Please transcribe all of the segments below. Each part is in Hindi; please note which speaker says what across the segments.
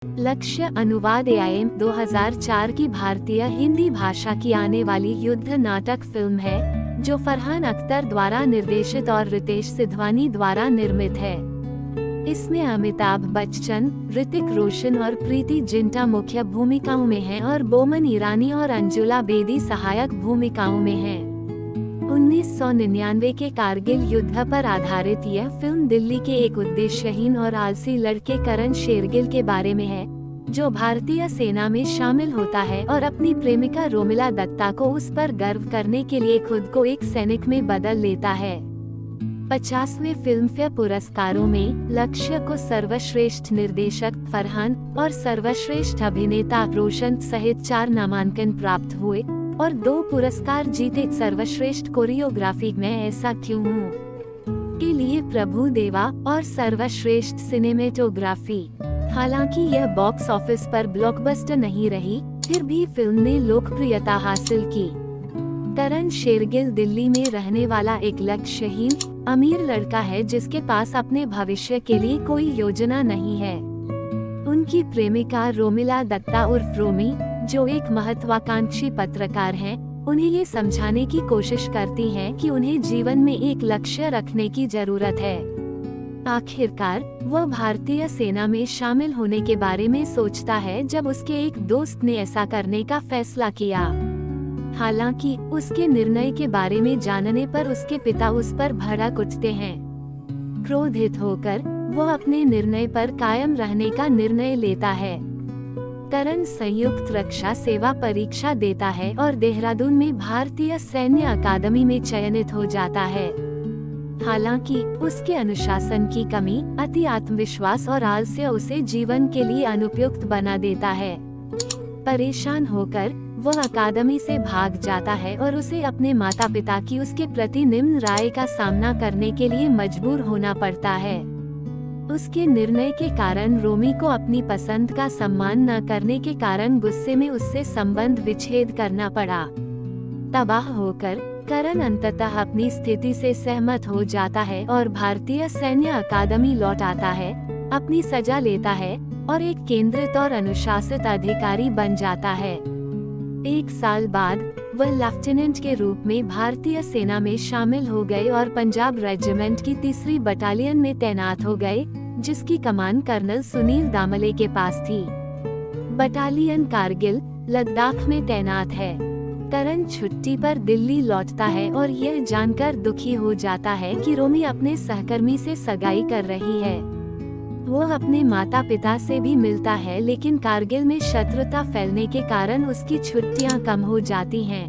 Speaker 1: लक्ष्य अनुवाद AIM 2004 की भारतीय हिंदी भाषा की आने वाली युद्ध नाटक फिल्म है, जो फरहान अख्तर द्वारा निर्देशित और रितेश सिधवानी द्वारा निर्मित है। इसमें अमिताभ बच्चन, ऋतिक रोशन और प्रीति जिंटा मुख्य भूमिकाओं में हैं और बोमन ईरानी और अंजुला बेदी सहायक भूमिकाओं में हैं। 1999 के कारगिल युद्ध पर आधारित यह फिल्म दिल्ली के एक उद्देश्यहीन और आलसी लड़के करण शेरगिल के बारे में है, जो भारतीय सेना में शामिल होता है और अपनी प्रेमिका रोमिला दत्ता को उस पर गर्व करने के लिए खुद को एक सैनिक में बदल लेता है। 50वें फिल्मफेयर पुरस्कारों में लक्ष्य को सर्वश्रेष्ठ निर्देशक फरहान और सर्वश्रेष्ठ अभिनेता रोशन सहित 4 नामांकन प्राप्त हुए और 2 पुरस्कार जीते। सर्वश्रेष्ठ कोरियोग्राफी में ऐसा क्यों हूँ के लिए प्रभु देवा और सर्वश्रेष्ठ सिनेमेटोग्राफी। हालांकि यह बॉक्स ऑफिस पर ब्लॉकबस्टर नहीं रही, फिर भी फिल्म ने लोकप्रियता हासिल की। करण शेरगिल दिल्ली में रहने वाला एक लक्ष्यहीन अमीर लड़का है जिसके पास अपने भविष्य के लिए कोई योजना नहीं है। उनकी प्रेमिका रोमिला दत्ता उर्फ रोमी, जो एक महत्वाकांक्षी पत्रकार हैं, उन्हें ये समझाने की कोशिश करती हैं कि उन्हें जीवन में एक लक्ष्य रखने की जरूरत है। आखिरकार वह भारतीय सेना में शामिल होने के बारे में सोचता है जब उसके एक दोस्त ने ऐसा करने का फैसला किया। हालांकि उसके निर्णय के बारे में जानने पर उसके पिता उस पर भड़क उठते हैं। क्रोधित होकर वह अपने निर्णय पर कायम रहने का निर्णय लेता है। करण संयुक्त रक्षा सेवा परीक्षा देता है और देहरादून में भारतीय सैन्य अकादमी में चयनित हो जाता है। हालांकि उसके अनुशासन की कमी, अति आत्मविश्वास और आलस्य उसे जीवन के लिए अनुपयुक्त बना देता है। परेशान होकर वह अकादमी से भाग जाता है और उसे अपने माता पिता की उसके प्रति निम्न राय का सामना करने के लिए मजबूर होना पड़ता है। उसके निर्णय के कारण रोमी को अपनी पसंद का सम्मान न करने के कारण गुस्से में उससे संबंध विच्छेद करना पड़ा। तबाह होकर करण अंततः अपनी स्थिति से सहमत हो जाता है और भारतीय सैन्य अकादमी लौट आता है, अपनी सजा लेता है और एक केंद्रित और अनुशासित अधिकारी बन जाता है। 1 साल बाद वह लेफ्टिनेंट के रूप में भारतीय सेना में शामिल हो गए और पंजाब रेजिमेंट की 3री बटालियन में तैनात हो गए, जिसकी कमान कर्नल सुनील दामले के पास थी। बटालियन कारगिल, लद्दाख में तैनात है। करण छुट्टी पर दिल्ली लौटता है और यह जानकर दुखी हो जाता है कि रोमी अपने सहकर्मी से सगाई कर रही है। वह अपने माता पिता से भी मिलता है, लेकिन कारगिल में शत्रुता फैलने के कारण उसकी छुट्टियां कम हो जाती हैं।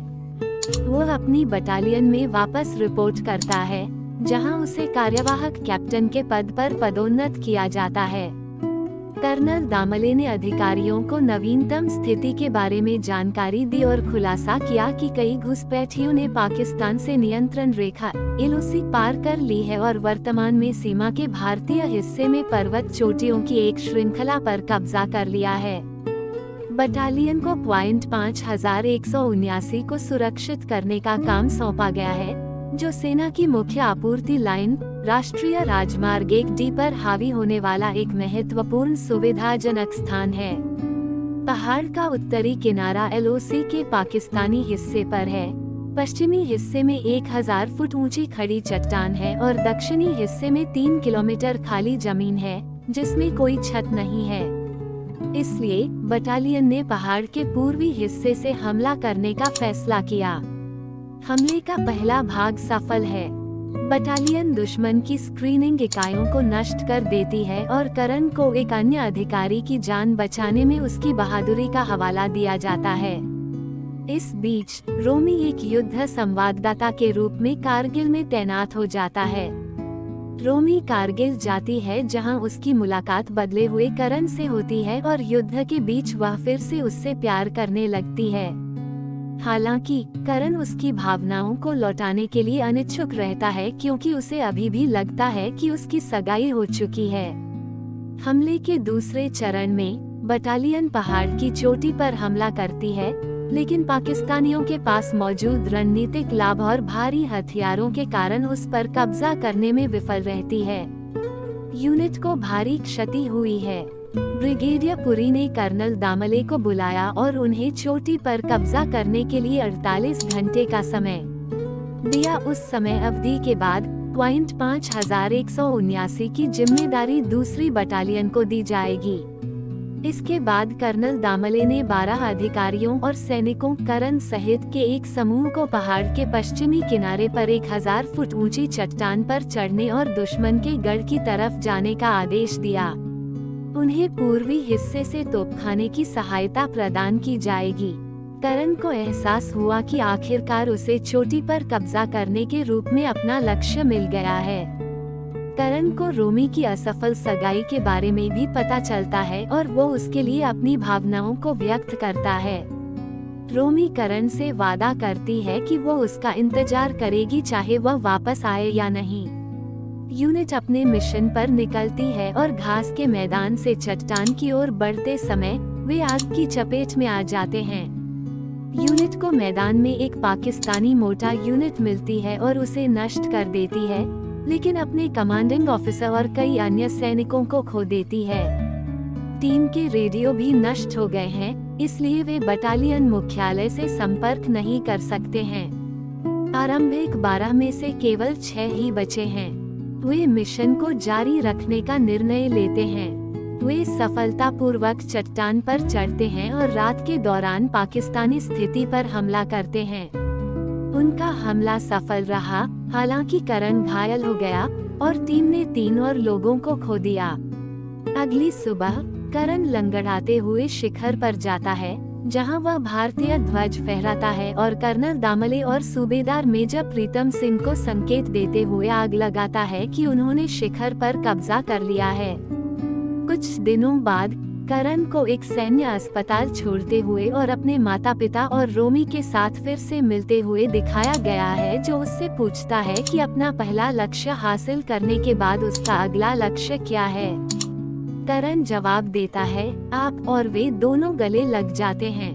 Speaker 1: वह अपनी बटालियन में वापस रिपोर्ट करता है, जहां उसे कार्यवाहक कैप्टन के पद पर पदोन्नत किया जाता है। कर्नल दामले ने अधिकारियों को नवीनतम स्थिति के बारे में जानकारी दी और खुलासा किया कि कई घुसपैठियों ने पाकिस्तान से नियंत्रण रेखा LOC पार कर ली है और वर्तमान में सीमा के भारतीय हिस्से में पर्वत चोटियों की एक श्रृंखला पर कब्जा कर लिया है। बटालियन को पॉइंट 5179 को सुरक्षित करने का काम सौंपा गया है, जो सेना की मुख्य आपूर्ति लाइन राष्ट्रीय राजमार्ग 1D पर हावी होने वाला एक महत्वपूर्ण सुविधाजनक स्थान है। पहाड़ का उत्तरी किनारा LOC के पाकिस्तानी हिस्से पर है। पश्चिमी हिस्से में 1000 फुट ऊंची खड़ी चट्टान है और दक्षिणी हिस्से में 3 किलोमीटर खाली जमीन है, जिसमें कोई छत नहीं है। इसलिए बटालियन ने पहाड़ के पूर्वी हिस्से से हमला करने का फैसला किया। हमले का पहला भाग सफल है। बटालियन दुश्मन की स्क्रीनिंग इकाइयों को नष्ट कर देती है और करण को एक अन्य अधिकारी की जान बचाने में उसकी बहादुरी का हवाला दिया जाता है। इस बीच रोमी एक युद्ध संवाददाता के रूप में कारगिल में तैनात हो जाता है। रोमी कारगिल जाती है, जहां उसकी मुलाकात बदले हुए करण से होती है और युद्ध के बीच वह फिर से उससे प्यार करने लगती है। हालांकि करण उसकी भावनाओं को लौटाने के लिए अनिच्छुक रहता है, क्योंकि उसे अभी भी लगता है कि उसकी सगाई हो चुकी है। हमले के दूसरे चरण में बटालियन पहाड़ की चोटी पर हमला करती है, लेकिन पाकिस्तानियों के पास मौजूद रणनीतिक लाभ और भारी हथियारों के कारण उस पर कब्जा करने में विफल रहती है। यूनिट को भारी क्षति हुई है। ब्रिगेडियर पुरी ने कर्नल दामले को बुलाया और उन्हें चोटी पर कब्जा करने के लिए 48 घंटे का समय दिया। उस समय अवधि के बाद पॉइंट 5179 की जिम्मेदारी दूसरी बटालियन को दी जाएगी। इसके बाद कर्नल दामले ने 12 अधिकारियों और सैनिकों करण सहित के एक समूह को पहाड़ के पश्चिमी किनारे पर 1000 फुट ऊंची चट्टान पर चढ़ने और दुश्मन के गढ़ की तरफ जाने का आदेश दिया। उन्हें पूर्वी हिस्से से तोपखाने की सहायता प्रदान की जाएगी। करण को एहसास हुआ कि आखिरकार उसे चोटी पर कब्जा करने के रूप में अपना लक्ष्य मिल गया है। करण को रोमी की असफल सगाई के बारे में भी पता चलता है और वो उसके लिए अपनी भावनाओं को व्यक्त करता है। रोमी करण से वादा करती है कि वो उसका इंतजार करेगी चाहे वह वापस आए या नहीं। यूनिट अपने मिशन पर निकलती है और घास के मैदान से चट्टान की ओर बढ़ते समय वे आग की चपेट में आ जाते हैं। यूनिट को मैदान में एक पाकिस्तानी मोटा यूनिट मिलती है और उसे नष्ट कर देती है, लेकिन अपने कमांडिंग ऑफिसर और कई अन्य सैनिकों को खो देती है। टीम के रेडियो भी नष्ट हो गए हैं, इसलिए वे बटालियन मुख्यालय से संपर्क नहीं कर सकते हैं। आरंभिक 12 में से केवल 6 ही बचे हैं। वे मिशन को जारी रखने का निर्णय लेते हैं। वे सफलतापूर्वक चट्टान पर चढ़ते हैं और रात के दौरान पाकिस्तानी स्थिति पर हमला करते हैं। उनका हमला सफल रहा, हालांकि करण घायल हो गया और टीम ने 3 और लोगों को खो दिया। अगली सुबह करण लंगड़ाते हुए शिखर पर जाता है, जहां वह भारतीय ध्वज फहराता है और कर्नल दामले और सूबेदार मेजर प्रीतम सिंह को संकेत देते हुए आग लगाता है कि उन्होंने शिखर पर कब्जा कर लिया है। कुछ दिनों बाद करण को एक सैन्य अस्पताल छोड़ते हुए और अपने माता पिता और रोमी के साथ फिर से मिलते हुए दिखाया गया है, जो उससे पूछता है कि अपना पहला लक्ष्य हासिल करने के बाद उसका अगला लक्ष्य क्या है। करण जवाब देता है, आप, और वे दोनों गले लग जाते हैं।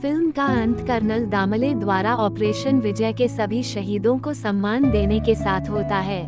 Speaker 1: फिल्म का अंत कर्नल दामले द्वारा ऑपरेशन विजय के सभी शहीदों को सम्मान देने के साथ होता है।